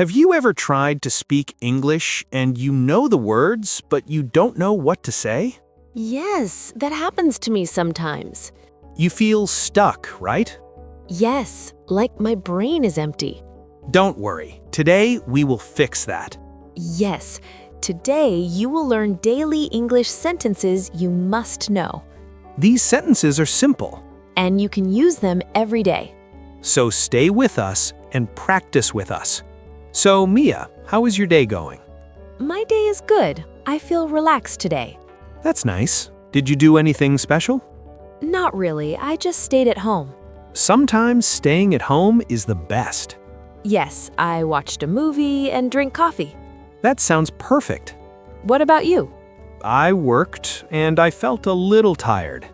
Have you ever tried to speak English and you know the words, but you don't know what to say? Yes, that happens to me sometimes. You feel stuck, right? Yes, like my brain is empty. Don't worry. Today, we will fix that. Yes, today you will learn daily English sentences you must know. These sentences are simple, And you can use them every day. so stay with us and practice with us. So, Mia, how is your day going? My day is good. I feel relaxed today. That's nice. Did you do anything special? Not really, I just stayed at home. Sometimes staying at home is the best. Yes, I watched a movie and drank coffee. That sounds perfect. What about you? I worked and I felt a little tired.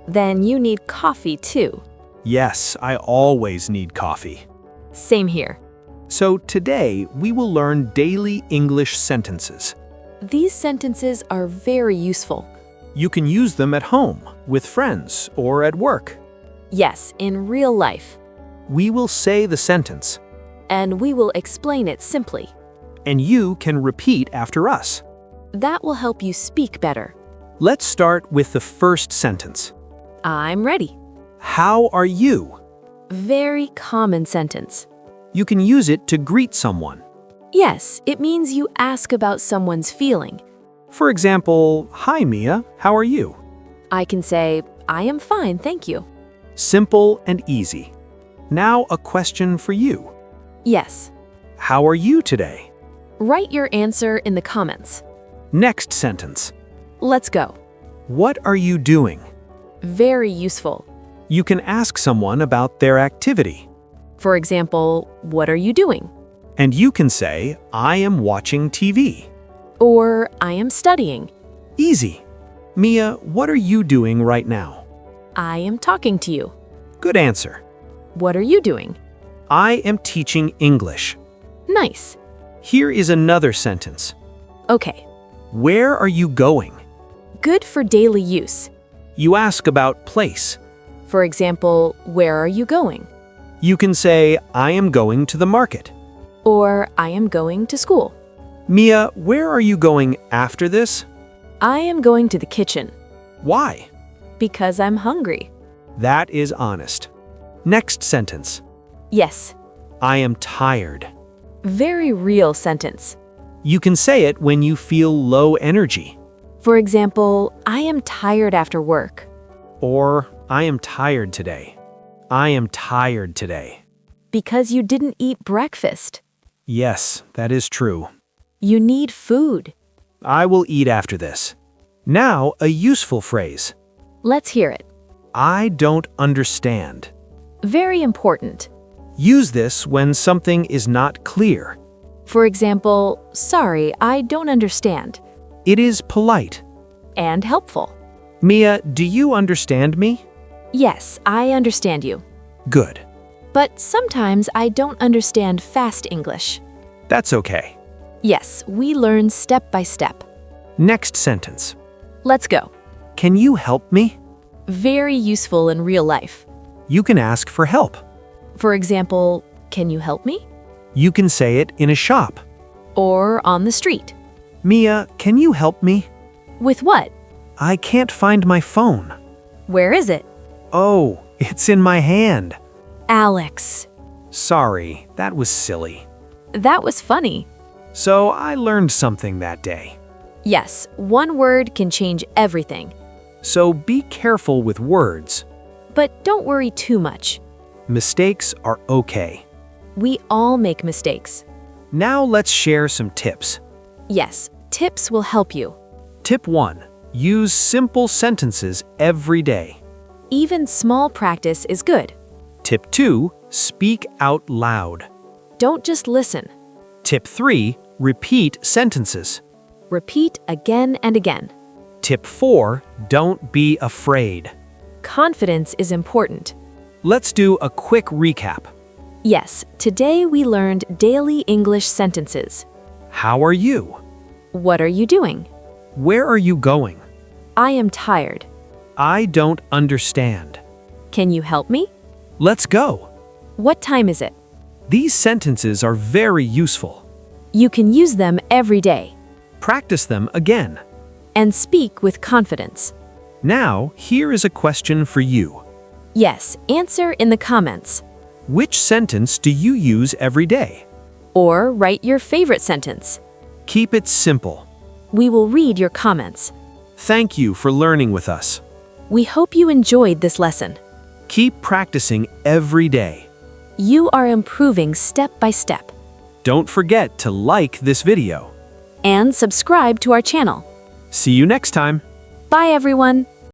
Then you need coffee too. Yes, I always need coffee. Same here. So today, we will learn daily English sentences. These sentences are very useful. You can use them at home, with friends, or at work. Yes, in real life. We will say the sentence, And we will explain it simply. and you can repeat after us. That will help you speak better. Let's start with the first sentence. I'm ready. How are you? Very common sentence. You can use it to greet someone. Yes, it means you ask about someone's feeling. For example, hi Mia, how are you? I can say, I am fine, thank you. Simple and easy. Now a question for you. Yes. How are you today? Write your answer in the comments. Next sentence. Let's go. What are you doing? Very useful. You can ask someone about their activity. For example, what are you doing? And you can say, I am watching TV. Or I am studying. Easy. Mia, what are you doing right now? I am talking to you. Good answer. What are you doing? I am teaching English. Nice. Here is another sentence. Okay. Where are you going? Good for daily use. You ask about place. For example, where are you going? You can say, I am going to the market. Or I am going to school. Mia, where are you going after this? I am going to the kitchen Why? because I'm hungry. That is honest. Next sentence. Yes. I am tired. Very real sentence. You can say it when you feel low energy. For example, I am tired after work. Or, I am tired today. I am tired today. Because you didn't eat breakfast. Yes, that is true. You need food. I will eat after this. Now, a useful phrase. Let's hear it. I don't understand. Very important. Use this when something is not clear. For example, sorry, I don't understand. It is polite. And helpful. Mia, do you understand me? Yes, I understand you. Good. But sometimes I don't understand fast English. That's okay. Yes, we learn step by step. Next sentence. Let's go. Can you help me? Very useful in real life. You can ask for help. For example, can you help me? You can say it in a shop. Or on the street. Mia, can you help me? With what? I can't find my phone. Where is it? Oh, it's in my hand. Alex. Sorry, that was silly. That was funny. So I learned something that day. Yes, one word can change everything. So be careful with words. But don't worry too much. Mistakes are okay. We all make mistakes. Now let's share some tips. Yes, tips will help you. Tip 1. Use simple sentences every day. Even small practice is good. Tip 2. Speak out loud. Don't just listen. Tip 3. Repeat sentences. Repeat again and again. Tip 4. Don't be afraid. Confidence is important. Let's do a quick recap. Yes, today we learned daily English sentences. How are you? What are you doing? Where are you going? I am tired. I don't understand. Can you help me? Let's go. What time is it? These sentences are very useful. You can use them every day Practice them again. and speak with confidence. Now, here is a question for you. Yes, answer in the comments. Which sentence do you use every day? Or write your favorite sentence. Keep it simple. We will read your comments. Thank you for learning with us. We hope you enjoyed this lesson. Keep practicing every day. You are improving step by step. Don't forget to like this video. And subscribe to our channel. See you next time. Bye, everyone.